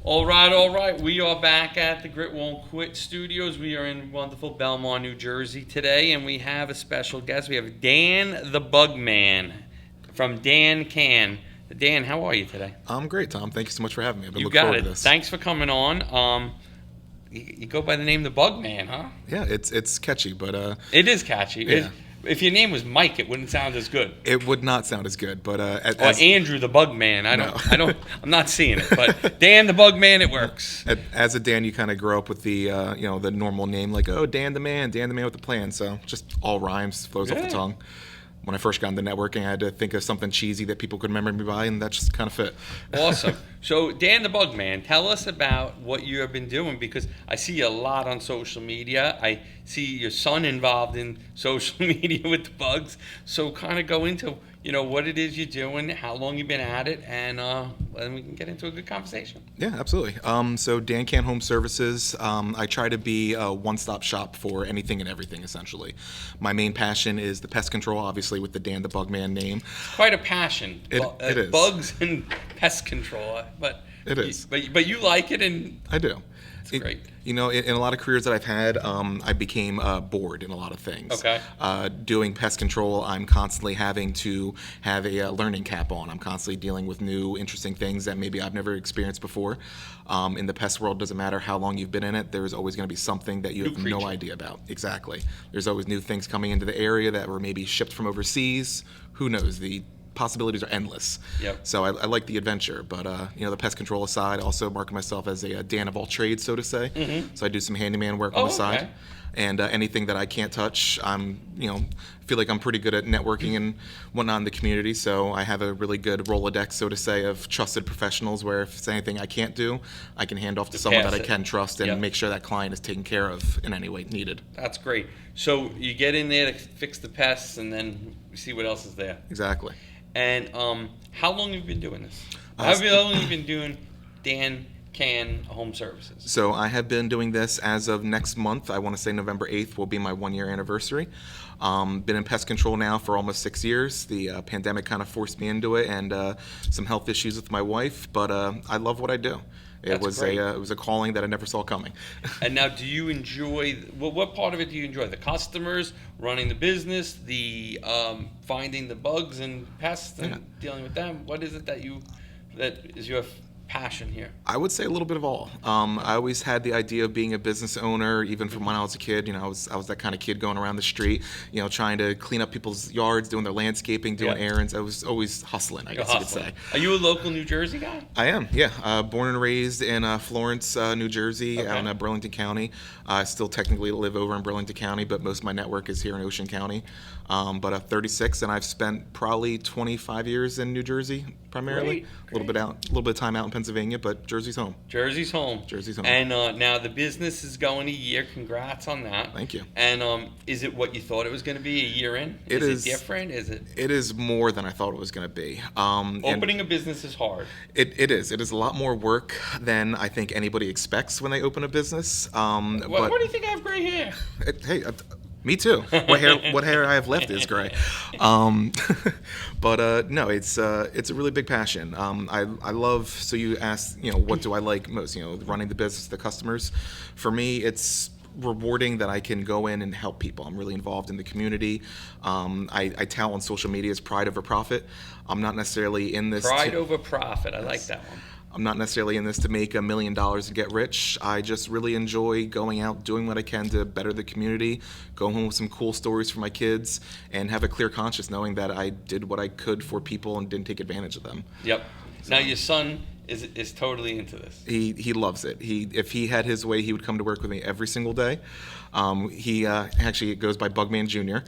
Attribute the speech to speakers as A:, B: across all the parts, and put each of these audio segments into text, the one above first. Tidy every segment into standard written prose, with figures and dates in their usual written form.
A: All right. We are back at the Grit Won't Quit Studios. We are in wonderful Belmar, New Jersey today, and we have a special guest. We have Dan the Bugman from Dan Can. Dan, how are you today?
B: I'm great, Tom. Thank you so much for having me. I've been
A: You
B: looking
A: got
B: forward
A: it.
B: to this.
A: Thanks for coming on. You go by the name the Bugman, huh?
B: Yeah, it's catchy, but
A: It is catchy.
B: Yeah.
A: If your name was Mike, it wouldn't sound as good.
B: it would not sound as good. But
A: Or Andrew the Bugman.
B: No.
A: I'm not seeing it. But Dan the Bugman, it works.
B: as a Dan, you kind of grow up with the the normal name, like, oh, Dan the man with the plan. So just all rhymes, flows off the
A: Yeah.
B: tongue. When I first got into networking, I had to think of something cheesy that people could remember me by, and that just kind of fit.
A: Awesome. So, Dan the Bugman, tell us about what you have been doing, because I see you a lot on social media. I see your son involved in social media with the bugs. So, kind of go into, what it is you're doing, how long you've been at it, and we can get into a good conversation.
B: Yeah, absolutely. So Dan Can Home Services, I try to be a one-stop shop for anything and everything, essentially. My main passion is the pest control, obviously with the Dan the Bugman name.
A: Quite a passion.
B: It is.
A: Bugs and pest control. But
B: It is.
A: But you like it, and
B: I do.
A: it's great.
B: In a lot of careers that I've had, I became bored in a lot of things.
A: Okay.
B: Doing pest control, I'm constantly having to have a learning cap on. I'm constantly dealing with new, interesting things that maybe I've never experienced before. In the pest world, doesn't matter how long you've been in it, there's always going to be something that you
A: New
B: have no
A: creature.
B: idea about. Exactly. There's always new things coming into the area that were maybe shipped from overseas. Who knows? The possibilities are endless.
A: Yep.
B: So I like the adventure, but the pest control aside, I also market myself as a Dan of all trades, so to say.
A: Mm-hmm.
B: So I do some handyman work on the side,
A: Okay.
B: and anything that I can't touch, feel like I'm pretty good at networking and whatnot in the community. So I have a really good Rolodex, so to say, of trusted professionals. Where if it's anything I can't do, I can hand off to someone
A: pass
B: that I
A: it.
B: can trust and
A: Yep.
B: make sure that client is taken care of in any way needed.
A: That's great. So you get in there to fix the pests, and then we see what else is there.
B: Exactly.
A: And how long have you been doing this?
B: Uh,
A: How long have you been doing Dan Can Home Services?
B: So I have been doing this as of next month. I want to say November 8th will be my 1-year anniversary. Been in pest control now for almost 6 years. The pandemic kind of forced me into it, and some health issues with my wife. But I love what I do.
A: That's great.
B: It was a calling that I never saw coming.
A: And now, do you enjoy? What part of it do you enjoy? The customers, running the business, the finding the bugs and pests and
B: Yeah.
A: dealing with them. What is it that is your passion here?
B: I would say a little bit of all. I always had the idea of being a business owner, even from when I was a kid. I was that kind of kid going around the street, trying to clean up people's yards, doing their landscaping, doing
A: Yeah.
B: errands. I was always hustling, I guess you could say.
A: Are you a local New Jersey guy?
B: I am, yeah. Born and raised in Florence, New Jersey,
A: Okay.
B: out in Burlington County. I still technically live over in Burlington County, but most of my network is here in Ocean County. But I'm 36, and I've spent probably 25 years in New Jersey, primarily.
A: Great,
B: A little bit of time out in Pennsylvania, but Jersey's home.
A: Jersey's home.
B: Jersey's home.
A: And now the business is going a year. Congrats on that.
B: Thank you.
A: And is it what you thought it was going to be a year in?
B: It is.
A: It different? Is it?
B: It is more than I thought it was going to be. And
A: Opening a business is hard.
B: it is. It is a lot more work than I think anybody expects when they open a business.
A: What do you think I have gray hair?
B: Hey, me too. What hair I have left is gray. But no, it's a really big passion. I love. So you asked, what do I like most? Running the business, the customers. For me, it's rewarding that I can go in and help people. I'm really involved in the community. I tout on social media as pride over profit. I'm not necessarily in this.
A: Pride over profit. I like that one.
B: I'm not necessarily in this to make $1 million and get rich. I just really enjoy going out, doing what I can to better the community, go home with some cool stories for my kids, and have a clear conscience knowing that I did what I could for people and didn't take advantage of them.
A: Yep. Now your son is totally into this.
B: He loves it. If he had his way, he would come to work with me every single day. He actually goes by Bugman Jr.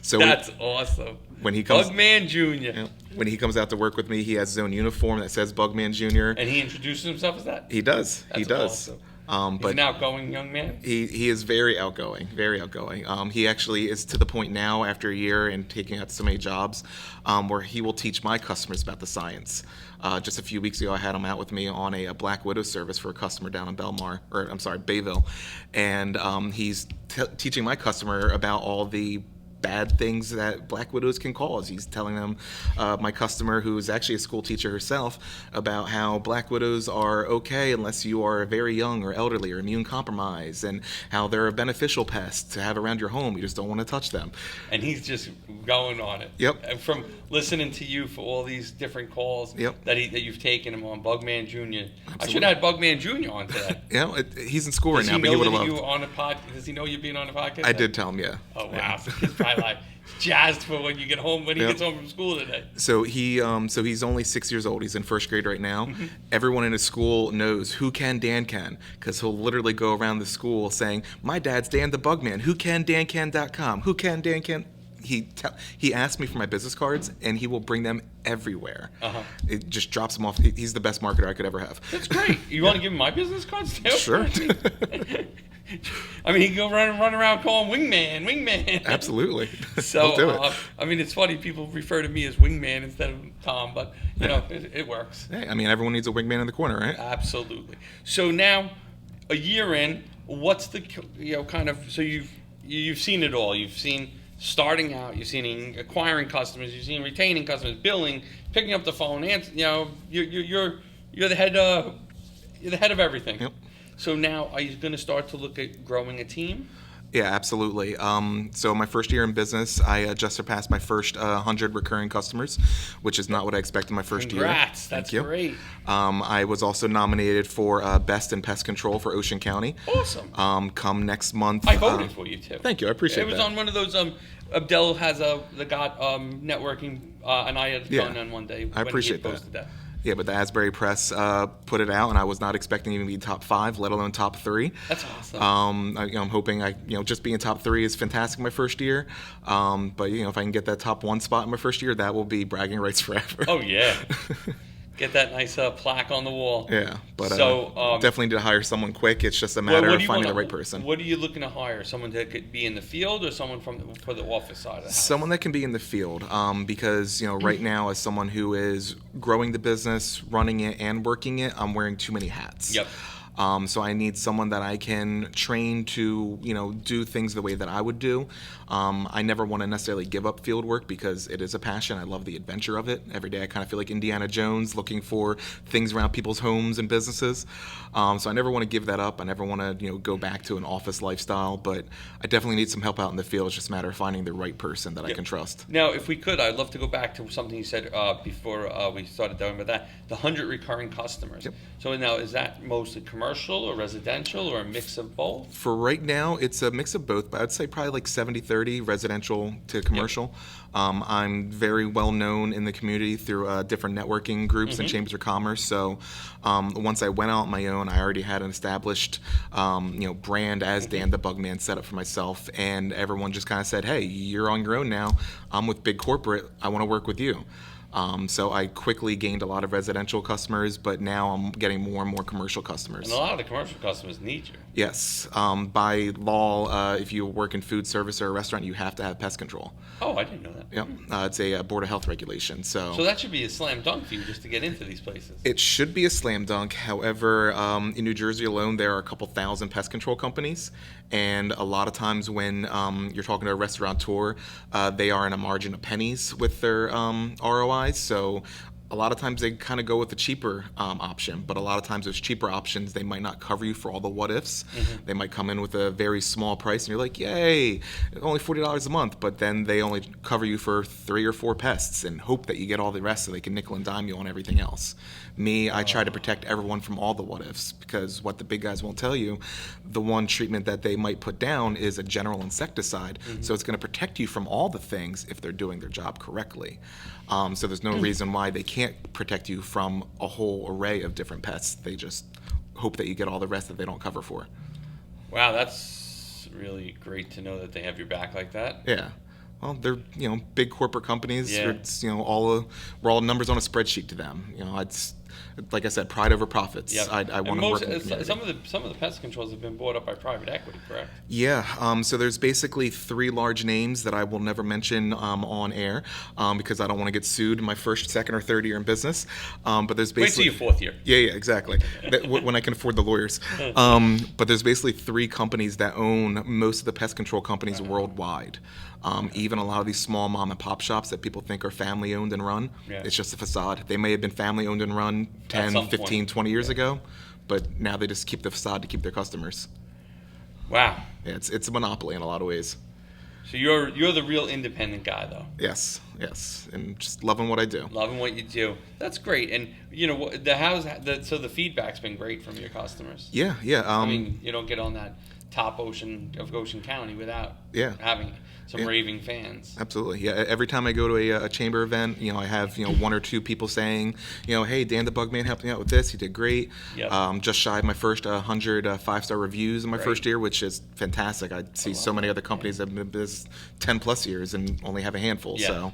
B: So
A: That's awesome.
B: when he comes,
A: Bugman Jr.
B: yeah, when he comes out to work with me, he has his own uniform that says Bugman Jr.
A: And he introduces himself as that?
B: He does. He
A: That's
B: does.
A: awesome. He's
B: But
A: an outgoing young man?
B: he is very outgoing, very outgoing. He actually is to the point now, after a year and taking out so many jobs, where he will teach my customers about the science. Just a few weeks ago, I had him out with me on a Black Widow service for a customer down in Bayville, and he's teaching my customer about all the bad things that black widows can cause. He's telling them, my customer, who is actually a school teacher herself, about how black widows are okay unless you are very young or elderly or immune compromised, and how they're a beneficial pest to have around your home. You just don't want to touch them.
A: And he's just going on it.
B: Yep.
A: And from listening to you for all these different calls
B: Yep.
A: that you've taken him on, Bugman Jr.
B: Absolutely.
A: I should have had Bugman Jr. on today.
B: He's in school right
A: Does
B: now,
A: he
B: but
A: know
B: he would
A: that
B: have
A: you
B: loved.
A: on a pod? Does he know you're being on the podcast?
B: I did tell him, yeah.
A: Oh wow!
B: Yeah.
A: So he's probably like jazzed for when you get home when he
B: Yep.
A: gets home from school today.
B: So he's only 6 years old. He's in first grade right now. Everyone in his school knows who can Dan can, because he'll literally go around the school saying, "My dad's Dan the Bugman. Who can dancan.com? Who can Dan can?" He asked me for my business cards, and he will bring them everywhere. It just drops them off. He's the best marketer I could ever have.
A: That's great. You want to give him my business cards too?
B: Sure.
A: I mean, he can go run around calling Wingman.
B: Absolutely.
A: So,
B: I'll do it.
A: I mean, it's funny people refer to me as Wingman instead of Tom, but you know, it works.
B: Hey, I mean, everyone needs a wingman in the corner, right?
A: Absolutely. So now, a year in, what's the kind of so you've seen it all. You've seen starting out. You've seen acquiring customers. You've seen retaining customers, billing, picking up the phone. You're the head. You're the head of everything.
B: Yep.
A: So now, are you going to start to look at growing a team?
B: Yeah, absolutely. So my first year in business, I just surpassed my first 100 recurring customers, which is not what I expected my first year.
A: Congrats. That's great.
B: I was also nominated for Best in Pest Control for Ocean County.
A: Awesome.
B: Come next month.
A: I voted for you too.
B: Thank you. I appreciate
A: it. It was
B: that.
A: on one of those. Abdel has the got networking, and I had done on one day.
B: I appreciate
A: when he posted that.
B: Yeah, but the Asbury Press put it out, and I was not expecting even to be top 5, let alone top 3.
A: That's awesome.
B: I'm hoping just being top 3 is fantastic my first year. But if I can get that top 1 spot in my first year, that will be bragging rights forever.
A: Oh yeah. Get that nice plaque on the wall.
B: Yeah, but
A: so
B: definitely need to hire someone quick. It's just a matter of finding the right person.
A: What are you looking to hire? Someone that could be in the field, or someone for the office side of the house?
B: Someone that can be in the field, because right now, as someone who is growing the business, running it, and working it, I'm wearing too many hats.
A: Yep.
B: So I need someone that I can train to, do things the way that I would do. I never want to necessarily give up field work because it is a passion. I love the adventure of it. Every day I kind of feel like Indiana Jones looking for things around people's homes and businesses. So I never want to give that up. I never want to, go back to an office lifestyle, but I definitely need some help out in the field. It's just a matter of finding the right person that I can trust.
A: Now, if we could, I'd love to go back to something you said before we started talking about that, the 100 recurring customers.
B: Yep.
A: So now, is that mostly commercial or residential or a mix of both?
B: For right now, it's a mix of both, but I'd say probably like 70-30 residential to commercial. Yep. I'm very well known in the community through different networking groups and chambers of commerce. So once I went out on my own, I already had an established brand as Dan the Bugman set up for myself, and everyone just kind of said, "Hey, you're on your own now. I'm with big corporate. I want to work with you." So I quickly gained a lot of residential customers, but now I'm getting more and more commercial customers.
A: And a lot of the commercial customers need you.
B: Yes. By law, if you work in food service or a restaurant, you have to have pest control.
A: Oh, I didn't know that.
B: Yep. It's a Board of Health regulation. So
A: that should be a slam dunk for you just to get into these places.
B: It should be a slam dunk. However, in New Jersey alone, there are a couple thousand pest control companies. And a lot of times when you're talking to a restaurateur, they are in a margin of pennies with their ROIs. So a lot of times they kind of go with the cheaper option, but a lot of times those cheaper options, they might not cover you for all the what ifs. They might come in with a very small price and you're like, yay, only $40 a month, but then they only cover you for 3 or 4 pests and hope that you get all the rest so they can nickel and dime you on everything else. I try to protect everyone from all the what ifs, because what the big guys won't tell you, the one treatment that they might put down is a general insecticide. So it's going to protect you from all the things if they're doing their job correctly. So there's no reason why they can't protect you from a whole array of different pests. They just hope that you get all the rest that they don't cover for.
A: Wow, that's really great to know that they have your back like that.
B: Yeah. Well, they're big corporate companies.
A: Yeah.
B: It's we're all numbers on a spreadsheet to them. It's like I said, pride over profits.
A: Yep.
B: I want to work with
A: some of the pest controls have been bought up by private equity, correct?
B: Yeah. So there's basically 3 large names that I will never mention on air because I don't want to get sued in my first, second, or third year in business. But there's basically
A: wait till your 4th year.
B: Yeah, exactly. When I can afford the lawyers. But there's basically 3 companies that own most of the pest control companies worldwide. Even a lot of these small mom and pop shops that people think are family owned and run,
A: Yeah.
B: it's just a facade. They may have been family owned and run 10,
A: some
B: 15,
A: point.
B: 20 years ago, but now they just keep the facade to keep their customers.
A: Wow.
B: Yeah, it's a monopoly in a lot of ways.
A: So you're the real independent guy, though.
B: Yes, and just loving what I do.
A: Loving what you do. That's great. And so the feedback's been great from your customers.
B: Yeah.
A: I mean, you don't get on that top ocean of Goshen County without having some raving fans.
B: Absolutely. Yeah. Every time I go to a chamber event, I have, one or two people saying, hey, Dan the Bugman helped me out with this. He did great.
A: Yep.
B: Just shy of my first 100 5-star reviews in my first year, which is fantastic. I see so many other companies that have been in business 10 plus years and only have a handful.
A: Yeah.
B: So,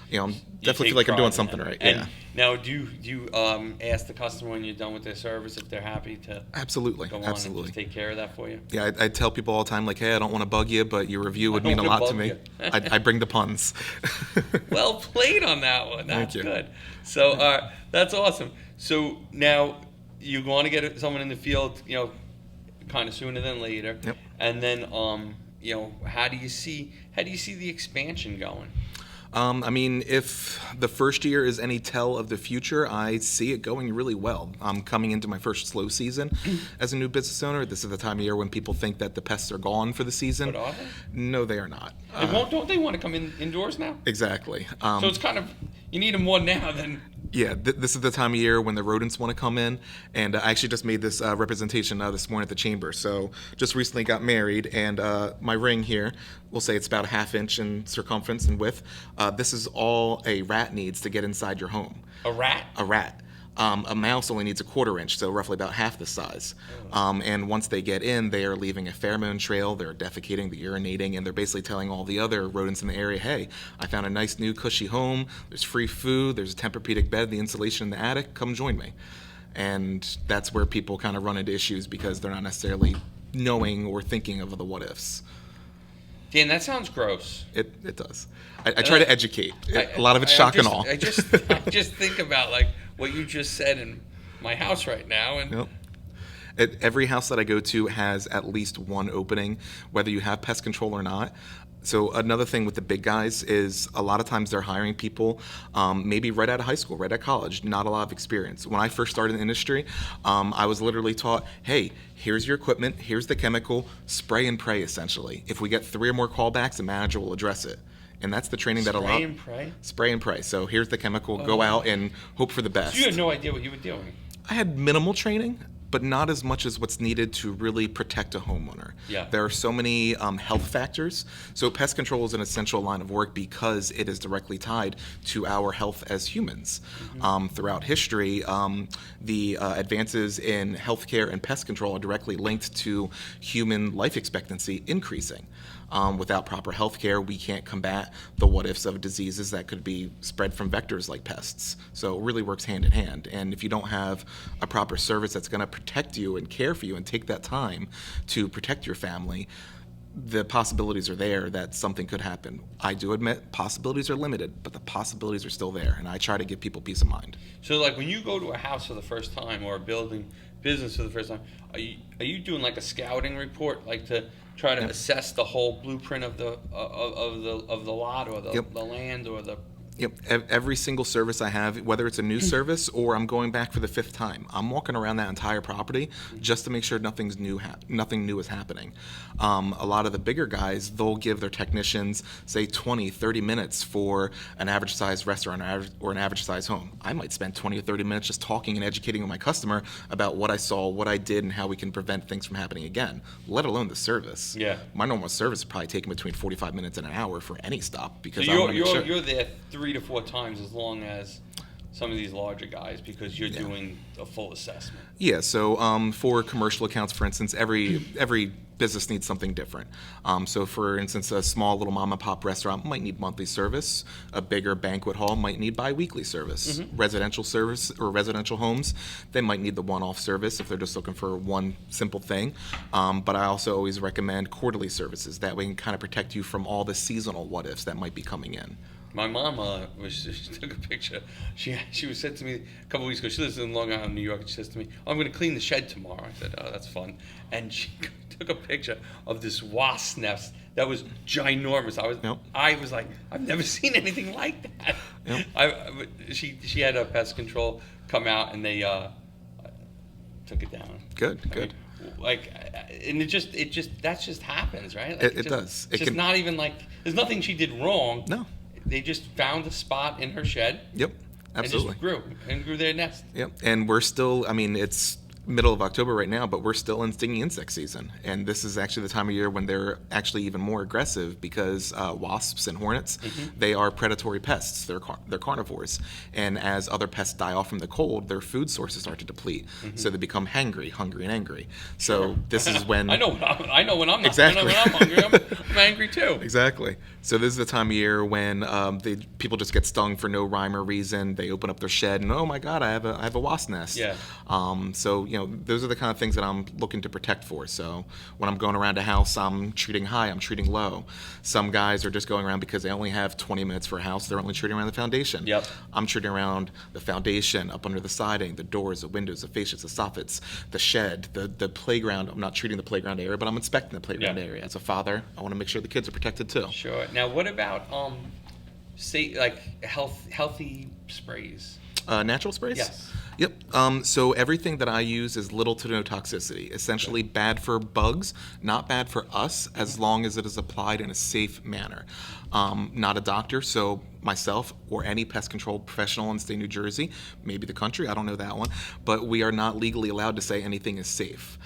B: I definitely feel like I'm doing something right.
A: And now, do you ask the customer when you're done with their service if they're happy to
B: Absolutely.
A: go on and just take care of that for you?
B: Yeah, I tell people all the time, like, hey, I don't want to bug you, but your review would mean a lot to me. I bring the puns.
A: Well played on that one. That's
B: Thank you.
A: good. So that's awesome. So now you want to get someone in the field, kind of sooner than later.
B: Yep.
A: And then, how do you see the expansion going?
B: I mean, if the first year is any tell of the future, I see it going really well. I'm coming into my first slow season as a new business owner. This is the time of year when people think that the pests are gone for the season.
A: But are they?
B: No, they are not.
A: Don't they want to come indoors now?
B: Exactly.
A: So it's kind of, you need them more now than...
B: Yeah, this is the time of year when the rodents want to come in, and I actually just made this representation this morning at the chamber. So just recently got married, and my ring here, we'll say it's about a 1/2 inch in circumference and width. This is all a rat needs to get inside your home.
A: A rat?
B: A rat. A mouse only needs a 1/4 inch, so roughly about half the size. And once they get in, they are leaving a pheromone trail, they're defecating, they're urinating, and they're basically telling all the other rodents in the area, hey, I found a nice new cushy home, there's free food, there's a Tempur-Pedic bed, the insulation in the attic, come join me. And that's where people kind of run into issues because they're not necessarily knowing or thinking of the what ifs.
A: Dan, that sounds gross.
B: It does. I try to educate. A lot of it's shock and awe.
A: I just think about like what you just said in my house right now, and
B: every house that I go to has at least one opening, whether you have pest control or not. So another thing with the big guys is a lot of times they're hiring people maybe right out of high school, right out of college, not a lot of experience. When I first started in the industry, I was literally taught, hey, here's your equipment, here's the chemical, spray and pray essentially. If we get 3 or more callbacks, the manager will address it. And that's the training that a lot.
A: Spray and pray?
B: Spray and pray. So here's the chemical, go out and hope for the best.
A: So you had no idea what you were doing.
B: I had minimal training, but not as much as what's needed to really protect a homeowner.
A: Yeah.
B: There are so many health factors. So pest control is an essential line of work because it is directly tied to our health as humans. Throughout history, the advances in healthcare and pest control are directly linked to human life expectancy increasing. Without proper health care, we can't combat the what-ifs of diseases that could be spread from vectors like pests. So it really works hand in hand. And if you don't have a proper service that's going to protect you and care for you and take that time to protect your family, the possibilities are there that something could happen. I do admit possibilities are limited, but the possibilities are still there, and I try to give people peace of mind.
A: So like when you go to a house for the first time or a business for the first time, are you doing like a scouting report, like to try to assess the whole blueprint of the lot or the land or the...
B: Yep. Every single service I have, whether it's a new service or I'm going back for the 5th time, I'm walking around that entire property just to make sure nothing new is happening. A lot of the bigger guys, they'll give their technicians, say, 20, 30 minutes for an average-sized restaurant or an average-sized home. I might spend 20 or 30 minutes just talking and educating with my customer about what I saw, what I did, and how we can prevent things from happening again, let alone the service.
A: Yeah.
B: My normal service would probably take between 45 minutes and an hour for any stop because
A: So
B: I want to make sure.
A: you're there 3 to 4 times as long as some of these larger guys because you're doing a full assessment.
B: Yeah, so for commercial accounts, for instance, every business needs something different. So for instance, a small little mom and pop restaurant might need monthly service. A bigger banquet hall might need bi-weekly service. Residential service or residential homes, they might need the one-off service if they're just looking for one simple thing. But I also always recommend quarterly services. That way we can kind of protect you from all the seasonal what-ifs that might be coming in.
A: My mom she took a picture. She was said to me a couple weeks ago. She lives in Long Island, New York. She says to me, "Oh, I'm going to clean the shed tomorrow." I said, "Oh, that's fun." And she took a picture of this wasp nest that was ginormous.
B: Yep.
A: I was like, I've never seen anything like that.
B: Yep.
A: She had a pest control come out and they took it down.
B: Good.
A: And it just that just happens, right? Like
B: It does.
A: It's just not even like there's nothing she did wrong.
B: No.
A: They just found a spot in her shed.
B: Yep. Absolutely.
A: And just grew their nest.
B: Yep. And we're still, I mean, it's middle of October right now, but we're still in stinging insect season. And this is actually the time of year when they're actually even more aggressive because wasps and hornets, they are predatory pests. They're carnivores. And as other pests die off from the cold, their food sources start to deplete. So they become hungry and angry. So this is when...
A: I know when I'm not.
B: Exactly.
A: When I'm hungry, I'm angry too.
B: Exactly. So this is the time of year when people just get stung for no rhyme or reason. They open up their shed and, oh my God, I have a wasp nest.
A: Yeah.
B: So, those are the kind of things that I'm looking to protect for. So when I'm going around a house, I'm treating high, I'm treating low. Some guys are just going around because they only have 20 minutes for a house. They're only treating around the foundation.
A: Yep.
B: I'm treating around the foundation, up under the siding, the doors, the windows, the fascias, the soffits, the shed, the playground. I'm not treating the playground area, but I'm inspecting the playground area. As a father, I want to make sure the kids are protected too.
A: Sure. Now, what about healthy sprays?
B: Natural sprays?
A: Yes.
B: Yep. So everything that I use is little to no toxicity. Essentially bad for bugs, not bad for us, as long as it is applied in a safe manner. Not a doctor, so myself or any pest control professional in the state of New Jersey, maybe the country, I don't know that one, but we are not legally allowed to say anything is safe.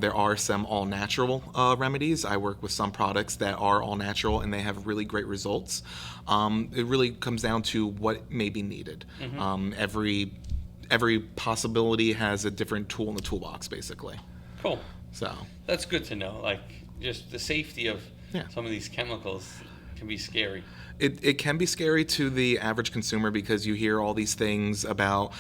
B: There are some all-natural remedies. I work with some products that are all-natural and they have really great results. It really comes down to what may be needed. Every possibility has a different tool in the toolbox, basically.
A: Cool.
B: So
A: that's good to know. Like, just the safety of some of these chemicals can be scary.
B: It can be scary to the average consumer because you hear all these things about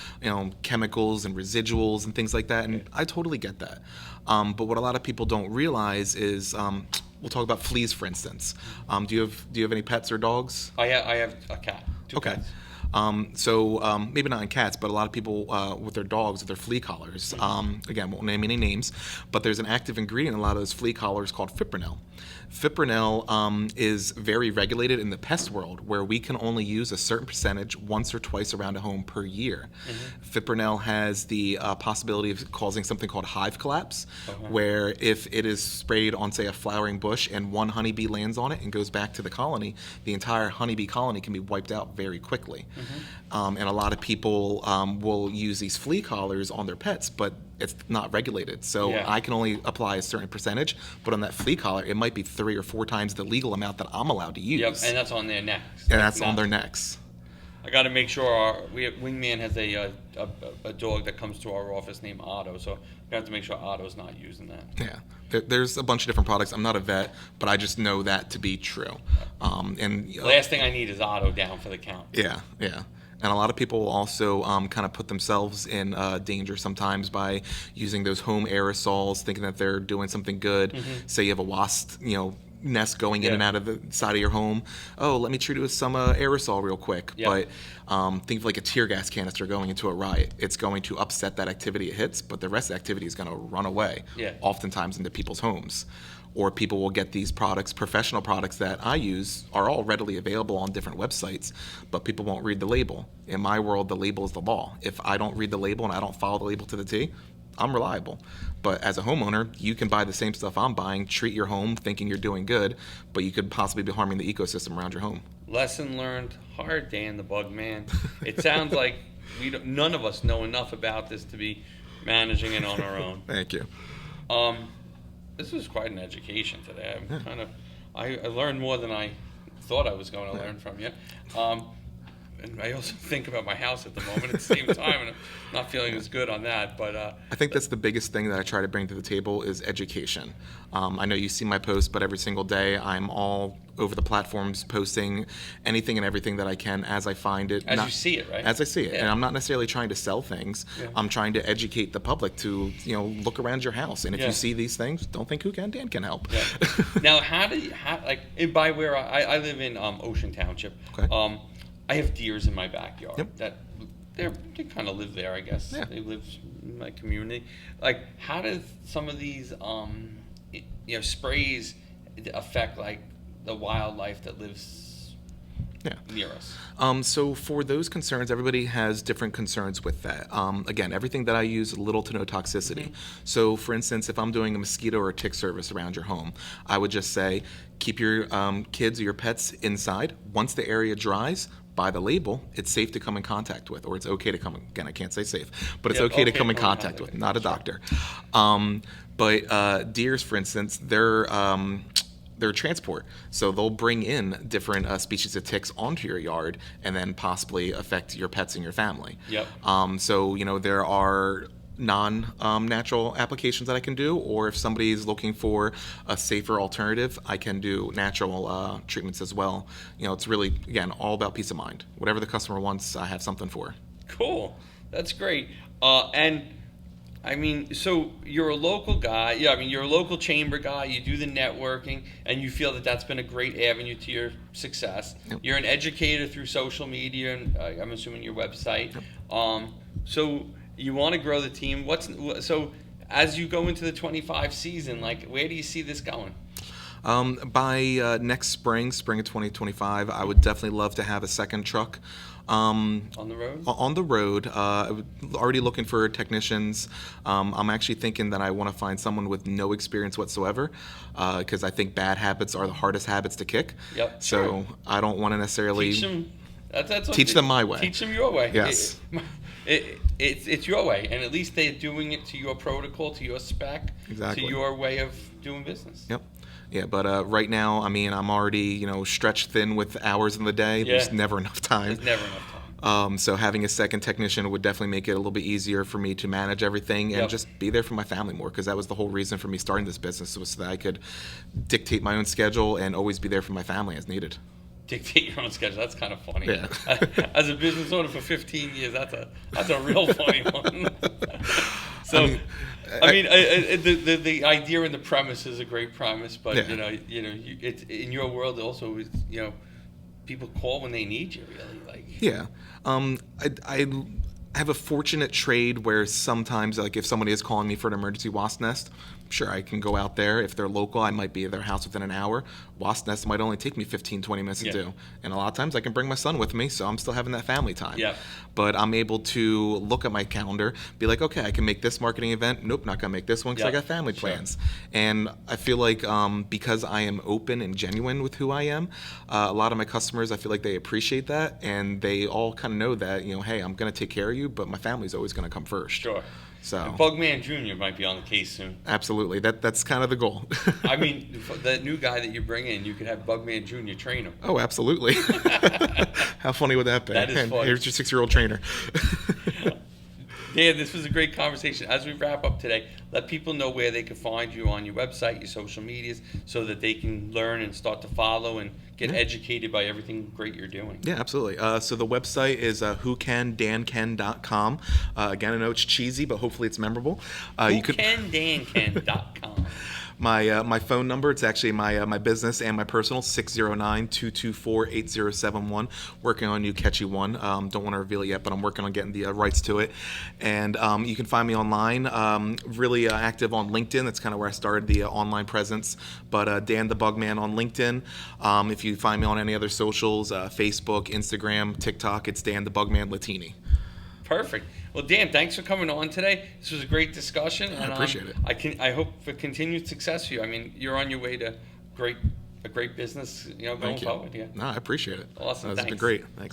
B: chemicals and residuals and things like that, and I totally get that. But what a lot of people don't realize is we'll talk about fleas, for instance. Do you have any pets or dogs?
A: I have a cat. Two cats.
B: So maybe not in cats, but a lot of people with their dogs, with their flea collars. Again, won't name any names, but there's an active ingredient in a lot of those flea collars called fipronil. Fipronil is very regulated in the pest world, where we can only use a certain percentage once or twice around a home per year. Fipronil has the possibility of causing something called hive collapse, where if it is sprayed on, say, a flowering bush and one honeybee lands on it and goes back to the colony, the entire honeybee colony can be wiped out very quickly. And a lot of people will use these flea collars on their pets, but it's not regulated. So I can only apply a certain percentage, but on that flea collar, it might be 3 or 4 times the legal amount that I'm allowed to use.
A: Yep, and that's on their necks.
B: And that's on their necks.
A: I got to make sure Wingman has a dog that comes to our office named Otto, so we have to make sure Otto's not using that.
B: Yeah, there's a bunch of different products. I'm not a vet, but I just know that to be true.
A: Last thing I need is Otto down for the count.
B: Yeah. And a lot of people also kind of put themselves in danger sometimes by using those home aerosols, thinking that they're doing something good. Say you have a wasp, nest going in and out of the side of your home. Oh, let me treat it with some aerosol real quick. But think of like a tear gas canister going into a riot. It's going to upset that activity it hits, but the rest of the activity is going to run away, oftentimes into people's homes. Or people will get these products, professional products that I use are all readily available on different websites, but people won't read the label. In my world, the label is the law. If I don't read the label and I don't follow the label to the T, I'm reliable. But as a homeowner, you can buy the same stuff I'm buying, treat your home thinking you're doing good, but you could possibly be harming the ecosystem around your home. Lesson
A: learned hard, Dan the Bug Man. It sounds like none of us know enough about this to be managing it on our own.
B: Thank you.
A: This was quite an education today. I learned more than I thought I was going to learn from you. And I also think about my house at the moment at the same time, and I'm not feeling as good on that. But
B: I think that's the biggest thing that I try to bring to the table is education. I know you see my posts, but every single day I'm all over the platforms posting anything and everything that I can as I find it.
A: You see it, right?
B: As I see it. And I'm not necessarily trying to sell things. I'm trying to educate the public to, look around your house. And if you see these things, don't think who can, Dan can help.
A: Now, by where I live in Ocean Township,
B: okay.
A: I have deers in my backyard.
B: Yep.
A: That they kind of live there, I guess.
B: Yeah.
A: They live in my community. Like, how does some of these sprays affect like the wildlife that lives
B: Yeah.
A: near us?
B: So for those concerns, everybody has different concerns with that. Again, everything that I use, little to no toxicity. So for instance, if I'm doing a mosquito or a tick service around your home, I would just say, keep your kids or your pets inside. Once the area dries, by the label, it's safe to come in contact with, or it's okay to come, again, I can't say safe, but it's
A: Yep,
B: okay to come in contact with, not a doctor. But deers, for instance, they're transport. So they'll bring in different species of ticks onto your yard and then possibly affect your pets and your family.
A: Yep.
B: So, there are non-natural applications that I can do, or if somebody's looking for a safer alternative, I can do natural treatments as well. It's really, again, all about peace of mind. Whatever the customer wants, I have something for.
A: Cool. That's great. And I mean, so you're a local guy. Yeah, I mean, you're a local chamber guy. You do the networking, and you feel that that's been a great avenue to your success.
B: Yep.
A: You're an educator through social media, and I'm assuming your website.
B: Yep.
A: So you want to grow the team. So as you go into the 25 season, like, where do you see this going?
B: By next spring of 2025, I would definitely love to have a second truck.
A: On the road?
B: On the road. Already looking for technicians. I'm actually thinking that I want to find someone with no experience whatsoever, because I think bad habits are the hardest habits to kick.
A: Yep.
B: So
A: Sure.
B: I don't want to necessarily
A: Teach them.
B: teach them my way.
A: Teach them your way.
B: Yes.
A: It's your way, and at least they're doing it to your protocol, to your spec,
B: Exactly.
A: to your way of doing business.
B: Yep. Yeah, but right now, I mean, I'm already, stretched thin with hours in the day. There's
A: Yeah.
B: never enough time.
A: There's never enough time.
B: So having a second technician would definitely make it a little bit easier for me to manage everything and
A: Yep.
B: just be there for my family more, because that was the whole reason for me starting this business, was so that I could dictate my own schedule and always be there for my family as needed.
A: Dictate your own schedule. That's kind of funny.
B: Yeah.
A: As a business owner for 15 years, that's a real funny one. So, the idea and the premise is a great premise, but
B: Yeah.
A: it's in your world also. People call when they need you. Really, like.
B: Yeah. I have a fortunate trade where sometimes, like, if somebody is calling me for an emergency wasp nest, sure, I can go out there. If they're local, I might be at their house within an hour. Wasp nest might only take me 15, 20 minutes to
A: Yeah.
B: do. And a lot of times I can bring my son with me, so I'm still having that family time.
A: Yeah.
B: But I'm able to look at my calendar, be like, okay, I can make this marketing event. Nope, not going to make this one because I
A: Yeah.
B: got family
A: Sure.
B: plans. And I feel like because I am open and genuine with who I am, a lot of my customers, I feel like they appreciate that. And they all kind of know that, hey, I'm going to take care of you, but my family's always going to come first.
A: Sure.
B: So
A: And Bugman Jr. might be on the case soon.
B: absolutely, that's kind of the goal.
A: I mean, that new guy that you bring in, you could have Bugman Jr. train him.
B: Oh, absolutely. How funny would that be?
A: That is
B: And
A: funny.
B: here's your 6-year-old trainer.
A: Dan, this was a great conversation. As we wrap up today, let people know where they can find you on your website, your social medias, so that they can learn and start to follow and get educated by everything great you're doing.
B: Yeah, absolutely. So the website is whocandanken.com. Again, I know it's cheesy, but hopefully it's memorable.
A: Whocandanken.com.
B: My phone number, it's actually my business and my personal, 609-224-8071. Working on a new catchy one. Don't want to reveal it yet, but I'm working on getting the rights to it. And you can find me online. Really active on LinkedIn. That's kind of where I started the online presence. But Dan the Bugman on LinkedIn. If you find me on any other socials, Facebook, Instagram, TikTok, it's Dan the Bugman Latini.
A: Perfect. Well, Dan, thanks for coming on today. This was a great discussion.
B: I appreciate it.
A: I hope for continued success for you. I mean, you're on your way to a great business, going
B: Thank you.
A: forward. Yeah.
B: No, I appreciate it.
A: Awesome.
B: This has been
A: Thanks.
B: great. Thanks.